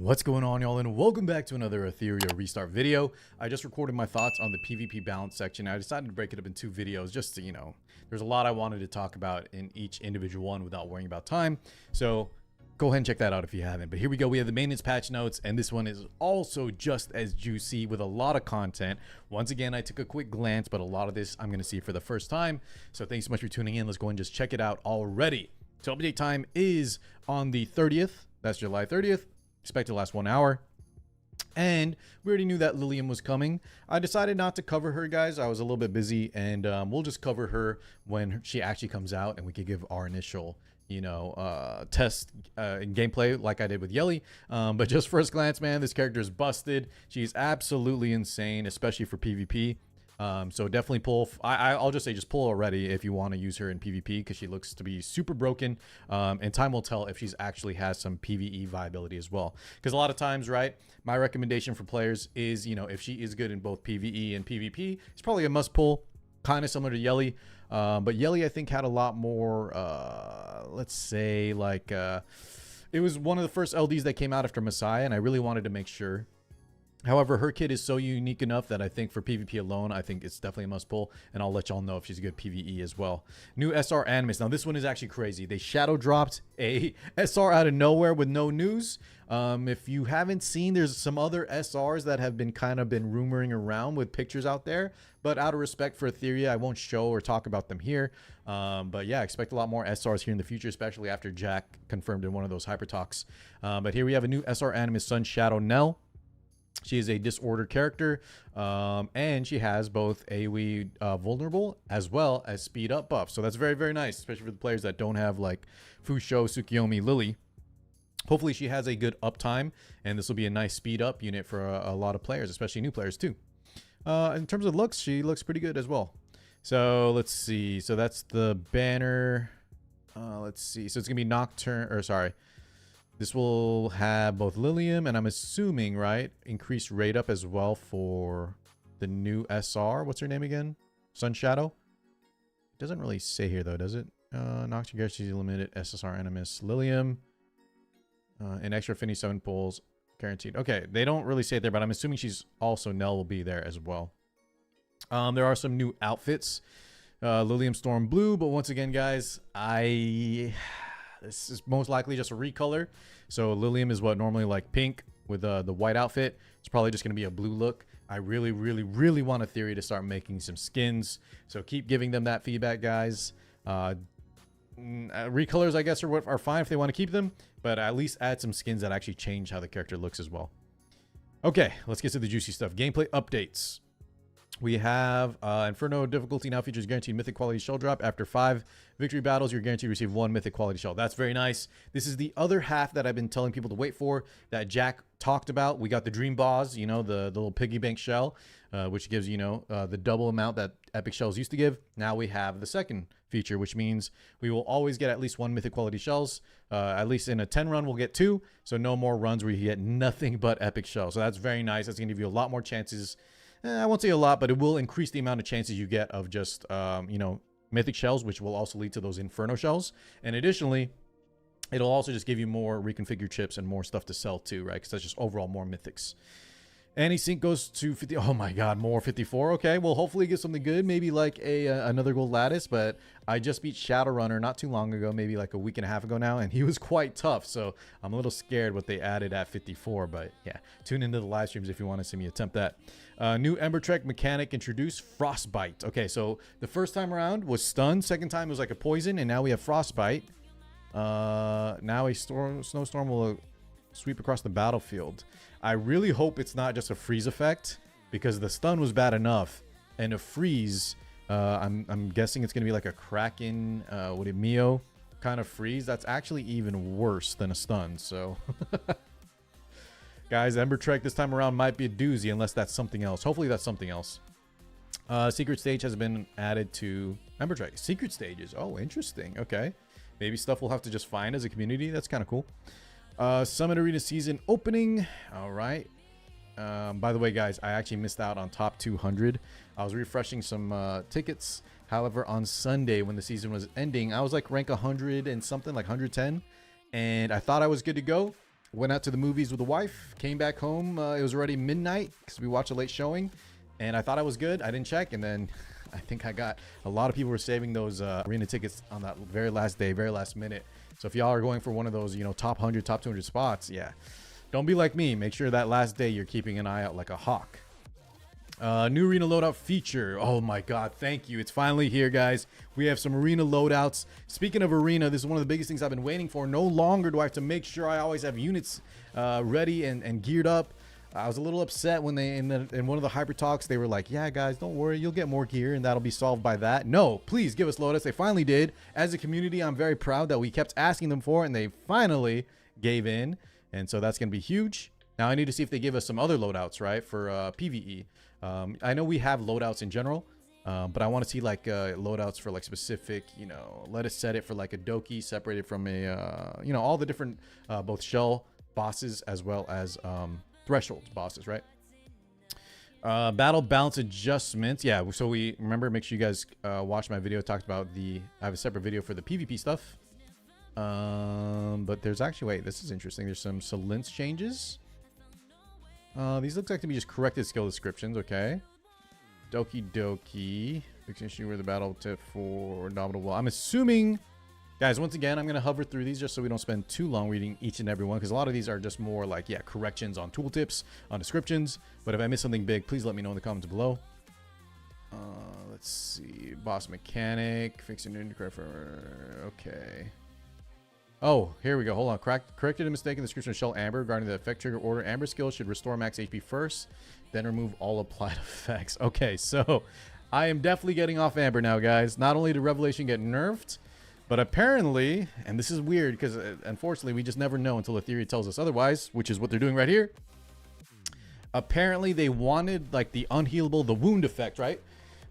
What's going on, y'all, and welcome back to another Etheria restart video. I just recorded my thoughts on the PvP balance section. I decided to break it up in two videos just to, there's a lot I wanted to talk about in each individual one without worrying about time. So go ahead and check that out if you haven't. But here we go. We have the maintenance patch notes, and this one is also just as juicy with a lot of content. Once again, I took a quick glance, but a lot of this I'm going to see for the first time. So thanks so much for tuning in. Let's go and just check it out already. So update time is on the 30th. That's July 30th. Expect to last 1 hour. And we already knew that Lilium was coming. I decided not to cover her, guys. I was a little bit busy, and we'll just cover her when she actually comes out, and we could give our initial test in gameplay like I did with Yelly. But just first glance, man, this character is busted. She's absolutely insane, especially for PvP. So definitely pull. I'll just say just pull already if you want to use her in PvP, because she looks to be super broken. And time will tell if she's actually has some PvE viability as well. Because a lot of times, right, my recommendation for players is, if she is good in both PvE and PvP, it's probably a must pull, kind of similar to Yelly. But Yelly, I think, had a lot more, let's say, like, it was one of the first LDs that came out after Messiah, and I really wanted to make sure. However, her kit is so unique enough that I think for PvP alone, I think it's definitely a must pull, and I'll let y'all know if she's a good PvE as well. New SR Animus. Now, this one is actually crazy. They shadow dropped a SR out of nowhere with no news. If you haven't seen, there's some other SRs that have been rumoring around with pictures out there, but out of respect for Etheria, I won't show or talk about them here. But yeah, expect a lot more SRs here in the future, especially after Jack confirmed in one of those hyper talks. But here we have a new SR Animus Sunshadow Nell. She is a disordered character, and she has both AoE vulnerable as well as speed up buff. So that's very, very nice, especially for the players that don't have like Fusho, Tsukiyomi, Lily. Hopefully she has a good uptime, and this will be a nice speed up unit for a lot of players, especially new players too. In terms of looks, she looks pretty good as well. So let's see. So that's the banner. Let's see. So it's going to be Nocturne, or sorry. This will have both Lilium and I'm assuming, right, increased rate up as well for the new SR. What's her name again? Sunshadow? It doesn't really say here though, does it? Nocturne Guarantee Limited, SSR Animus, Lilium, an extra 57 pulls guaranteed. Okay, they don't really say it there, but I'm assuming she's also Nell will be there as well. There are some new outfits. Lilium Storm Blue, but once again, guys, this is most likely just a recolor. So Lilium is what normally like pink with the white outfit. It's probably just going to be a blue look. I really, really, really want Etheria to start making some skins. So keep giving them that feedback, guys. Recolors, I guess, are fine if they want to keep them, but at least add some skins that actually change how the character looks as well. Okay, let's get to the juicy stuff. Gameplay updates. We have Inferno difficulty now features guaranteed mythic quality shell drop. After 5 victory battles, you're guaranteed to receive 1 mythic quality shell. That's very nice. This is the other half that I've been telling people to wait for, that Jack talked about. We got the Dream Boss, the little piggy bank shell, which gives, the double amount that epic shells used to give. Now we have the second feature, which means we will always get at least 1 mythic quality shells. At least in a 10 run, we'll get 2. So no more runs where you get nothing but epic shells. So that's very nice. That's going to give you a lot more chances. I won't say a lot, but it will increase the amount of chances you get of just, mythic shells, which will also lead to those Inferno shells. And additionally, it'll also just give you more reconfigured chips and more stuff to sell too, right? Because that's just overall more mythics. Anti-sync goes to 50. Oh my god, more 54. Okay, well, hopefully get something good. Maybe like another gold lattice, but I just beat Shadowrunner not too long ago, maybe like a week and a half ago now, and he was quite tough. So I'm a little scared what they added at 54, but yeah, tune into the live streams if you want to see me attempt that. New Ember Trek mechanic introduced, Frostbite. Okay, so the first time around was stun, second time was like a poison, and now we have Frostbite. Now a snowstorm will sweep across the battlefield. I really hope it's not just a freeze effect, because the stun was bad enough, and a freeze, I'm guessing it's going to be like a Kraken, Mio kind of freeze. That's actually even worse than a stun. So guys, Ember Trek this time around might be a doozy, unless that's something else. Hopefully that's something else. Secret stage has been added to Ember Trek. Secret stages. Oh, interesting. Okay, maybe stuff we'll have to just find as a community. That's kind of cool. Summit Arena season opening. All right. By the way, guys, I actually missed out on top 200. I was refreshing some tickets. However, on Sunday when the season was ending, I was like rank 100 and something, like 110. And I thought I was good to go. Went out to the movies with the wife. Came back home. It was already midnight because we watched a late showing. And I thought I was good. I didn't check. And then I think I got a lot of people were saving those arena tickets on that very last day, very last minute. So if y'all are going for one of those, you know, top 100, top 200 spots, yeah, don't be like me. Make sure that last day you're keeping an eye out like a hawk. New arena loadout feature. Oh my god, thank you. It's finally here, guys. We have some arena loadouts. Speaking of arena, this is one of the biggest things I've been waiting for. No longer do I have to make sure I always have units ready and geared up. I was a little upset when they in one of the hyper talks they were like, yeah guys, don't worry, you'll get more gear and that'll be solved by that. No, please give us loadouts. They finally did. As a community, I'm very proud that we kept asking them for it and they finally gave in, and so that's gonna be huge. Now I need to see if they give us some other loadouts, right, for PvE. I know we have loadouts in general, but I want to see like loadouts for like specific, you know, let us set it for like a Doki separated from a, you know, all the different both shell bosses as well as threshold bosses, right? Battle balance adjustments. Yeah, so we remember, make sure you guys watch my video. Talked about I have a separate video for the PvP stuff. But there's actually, wait, this is interesting. There's some Solence changes. These looks like to be just corrected skill descriptions. Okay. Doki Doki. Fix issue where the battle tip for Indomitable Wall. I'm assuming, guys, once again, I'm going to hover through these just so we don't spend too long reading each and every one, because a lot of these are just more like, yeah, corrections on tooltips, on descriptions. But if I miss something big, please let me know in the comments below. Let's see. Boss mechanic. Fixing new correct for. Okay. Oh, here we go. Hold on. Corrected a mistake in the description of Shell Amber regarding the effect trigger order. Amber skill should restore max HP first, then remove all applied effects. Okay, so I am definitely getting off Amber now, guys. Not only did Revelation get nerfed, but apparently, and this is weird because unfortunately we just never know until Etheria tells us otherwise, which is what they're doing right here. Apparently they wanted like the unhealable, the wound effect, right?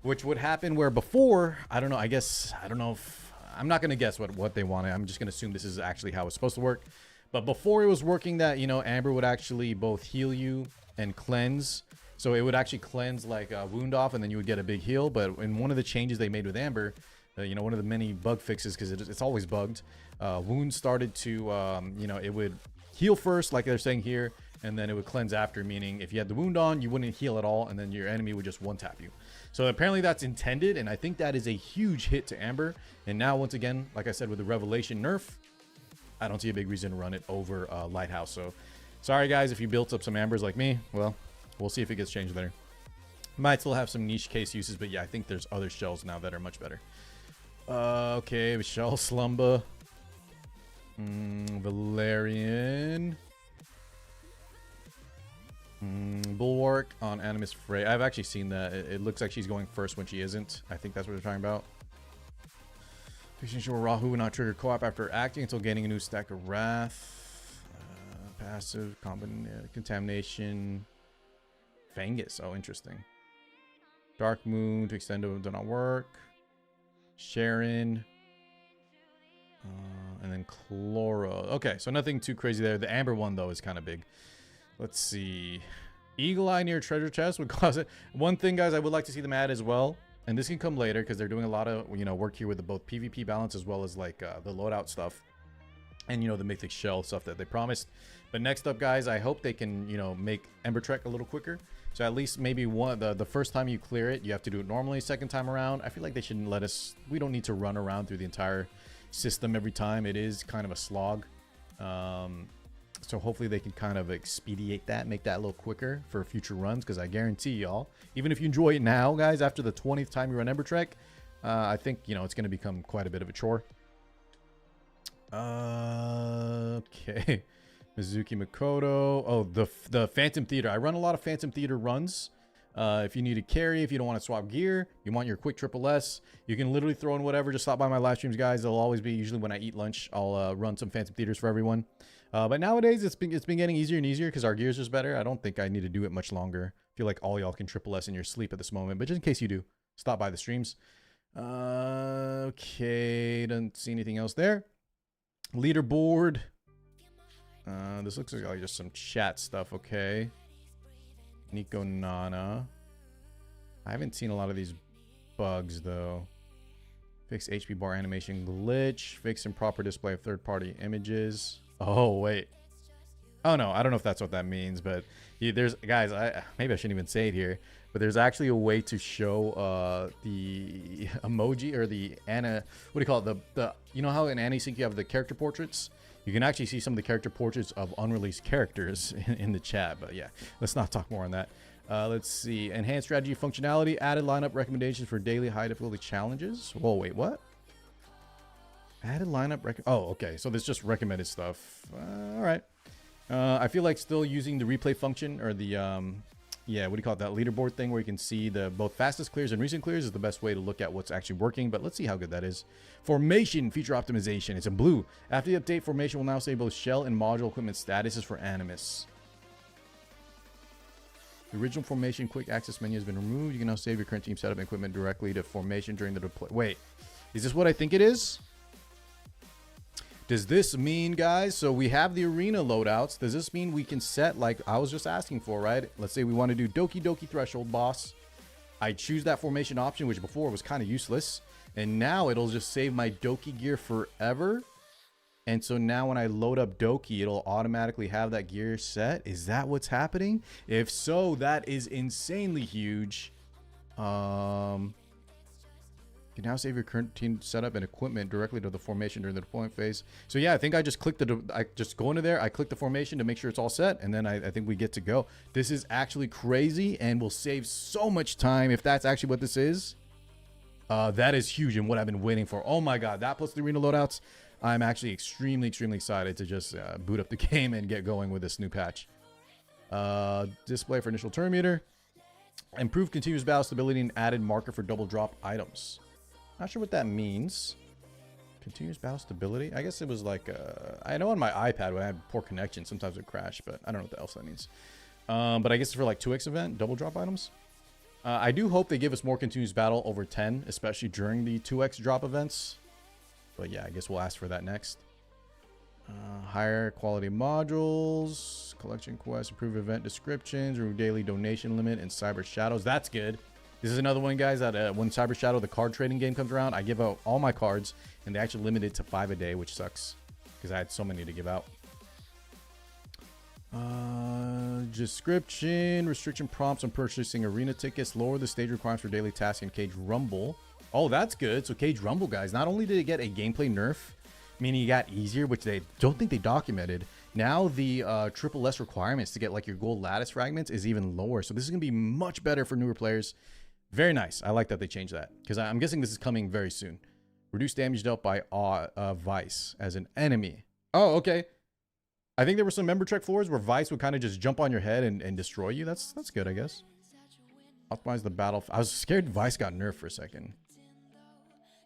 Which would happen where before, I don't know, I don't know if, I'm not going to guess what they wanted. I'm just going to assume this is actually how it's supposed to work. But before it was working that, you know, Amber would actually both heal you and cleanse. So it would actually cleanse like a wound off and then you would get a big heal. But in one of the changes they made with Amber, you know, one of the many bug fixes, because it's always bugged, wounds started to, you know, it would heal first, like they're saying here, and then it would cleanse after, meaning if you had the wound on, you wouldn't heal at all, and then your enemy would just one-tap you. So apparently that's intended, and I think that is a huge hit to Amber. And now, once again, like I said, with the Revelation nerf, I don't see a big reason to run it over Lighthouse. So sorry, guys, if you built up some Ambers like me. Well, we'll see if it gets changed later. Might still have some niche case uses, but yeah, I think there's other shells now that are much better. Okay, Shell Slumber. Valerian. Bulwark on Animus Frey. I've actually seen that. It looks like she's going first when she isn't. I think that's what they're talking about. Making sure Rahu will not trigger co-op after acting until gaining a new stack of Wrath. Passive, contamination. Fangus. Oh, interesting. Dark Moon to extend do not work. Sharon. And then Chloro. Okay, so nothing too crazy there. The Amber one, though, is kind of big. Let's see. Eagle Eye near treasure chest would cause it. One thing, guys, I would like to see them add as well, and this can come later because they're doing a lot of, you know, work here with the both PvP balance as well as like the loadout stuff and, you know, the mythic shell stuff that they promised. But next up, guys, I hope they can, you know, make Ember Trek a little quicker. So at least maybe the first time you clear it, you have to do it normally. Second time around, I feel like they shouldn't let us. We don't need to run around through the entire system every time. It is kind of a slog. So hopefully they can kind of expedite that, make that a little quicker for future runs, because I guarantee y'all, even if you enjoy it now, guys, after the 20th time you run Ember Trek, I think, you know, it's going to become quite a bit of a chore. Okay. Mizuki Makoto. Oh, the Phantom Theater. I run a lot of Phantom Theater runs. If you need a carry, if you don't want to swap gear, you want your quick triple S, you can literally throw in whatever. Just stop by my live streams, guys. They'll always be, usually when I eat lunch, I'll run some Phantom Theaters for everyone. But nowadays it's been getting easier and easier because our gear's just better. I don't think I need to do it much longer. I feel like all y'all can triple S in your sleep at this moment, but just in case you do, stop by the streams. Okay, don't see anything else there. Leaderboard. This looks like just some chat stuff. Okay. Nico Nana. I haven't seen a lot of these bugs though. Fix HP bar animation glitch. Fix improper display of third-party images. Oh wait. Oh no, I don't know if that's what that means, but there's guys. Maybe I shouldn't even say it here, but there's actually a way to show the emoji or the What do you call it? The you know how in AniSync you have the character portraits? You can actually see some of the character portraits of unreleased characters in the chat. But yeah, let's not talk more on that. Let's see. Enhanced strategy functionality. Added lineup recommendations for daily high difficulty challenges. Whoa, wait, what? Added lineup. Oh, okay. So there's just recommended stuff. All right. I feel like still using the replay function or the yeah, what do you call it, that leaderboard thing where you can see the both fastest clears and recent clears is the best way to look at what's actually working. But let's see how good that is. Formation feature optimization. It's in blue. After the update, formation will now save both shell and module equipment statuses for animus. The original formation quick access menu has been removed. You can now save your current team setup and equipment directly to formation during the deploy. Wait, is this what I think it is? Does this mean, guys, so we have the arena loadouts. Does this mean we can set, like I was just asking for, right? Let's say we want to do Doki Doki Threshold Boss. I choose that formation option, which before was kind of useless. And now it'll just save my Doki gear forever. And so now when I load up Doki, it'll automatically have that gear set. Is that what's happening? If so, that is insanely huge. You can now save your current team setup and equipment directly to the formation during the deployment phase. So yeah, I think I just clicked I just go into there, I click the formation to make sure it's all set, and then I think we get to go. This is actually crazy and will save so much time if that's actually what this is. That is huge and what I've been waiting for. Oh my god, that plus the arena loadouts. I'm actually extremely excited to just boot up the game and get going with this new patch. Display for initial turn meter. Improved continuous battle stability and added marker for double drop items. Not sure what that means. Continuous battle stability. I guess it was like I know on my iPad when I had poor connection, sometimes it would crash, but I don't know what else that means. But I guess it's for like 2x event, double drop items. I do hope they give us more continuous battle over 10, especially during the 2x drop events. But yeah, I guess we'll ask for that next. Higher quality modules, collection quests, improved event descriptions, remove daily donation limit, and cyber shadows. That's good. This is another one, guys, that when Cyber Shadow, the card trading game, comes around, I give out all my cards, and they actually limit it to 5 a day, which sucks because I had so many to give out. Description, restriction prompts on purchasing arena tickets, lower the stage requirements for daily tasks in Cage Rumble. Oh, that's good. So Cage Rumble, guys, not only did it get a gameplay nerf, meaning it got easier, which they don't think they documented. Now the triple S requirements to get like your gold lattice fragments is even lower. So this is going to be much better for newer players. Very nice. I like that they changed that because I'm guessing this is coming very soon. Reduce damage dealt by Vice as an enemy. Oh, okay. I think there were some member trek floors where Vice would kind of just jump on your head and destroy you. That's good, I guess. Optimize the battle. I was scared Vice got nerfed for a second.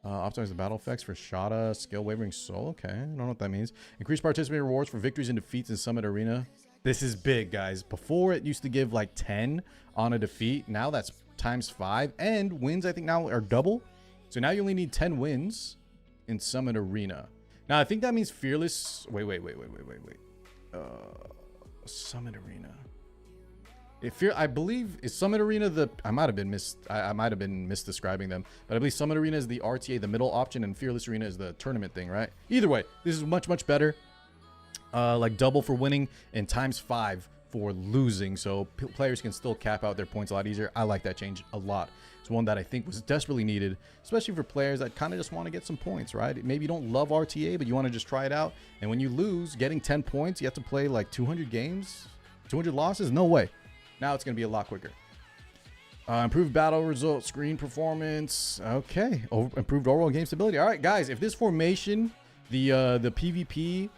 Optimize the battle effects for Shada, skill wavering soul. Okay, I don't know what that means. Increase participant rewards for victories and defeats in Summit Arena. This is big, guys. Before it used to give like 10 on a defeat. Now that's times 5, and wins I think now are double. So now you only need 10 wins in Summit Arena. Now I think that means fearless. Wait. Summit Arena. I believe is Summit Arena the I might have been misdescribing them, but I believe Summit Arena is the RTA, the middle option, and Fearless Arena is the tournament thing, right? Either way, this is much better. Like double for winning and times 5 for losing, so players can still cap out their points a lot easier. I like that change a lot. It's one that I think was desperately needed, especially for players that kind of just want to get some points, right? Maybe you don't love RTA, but you want to just try it out. And when you lose, getting 10 points, you have to play like 200 games, 200 losses? No way. Now it's going to be a lot quicker. Improved battle result, screen performance. Okay. Improved overall game stability. All right, guys, if this formation, the PvP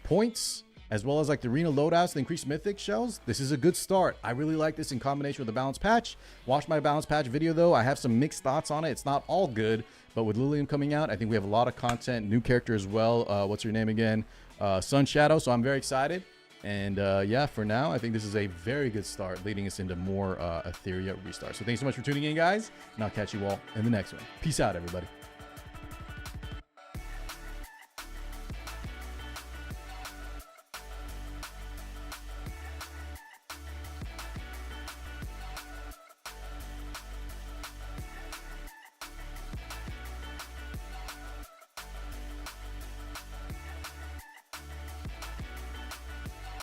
points, as well as like the arena loadouts, the increased mythic shells, this is a good start. I really like this in combination with the balance patch. Watch my balance patch video though. I have some mixed thoughts on it. It's not all good, but with Lilium coming out, I think we have a lot of content, new character as well. What's your name again? Sunshadow. So I'm very excited. And yeah, for now, I think this is a very good start, leading us into more Etheria restarts. So thanks so much for tuning in, guys, and I'll catch you all in the next one. Peace out, everybody.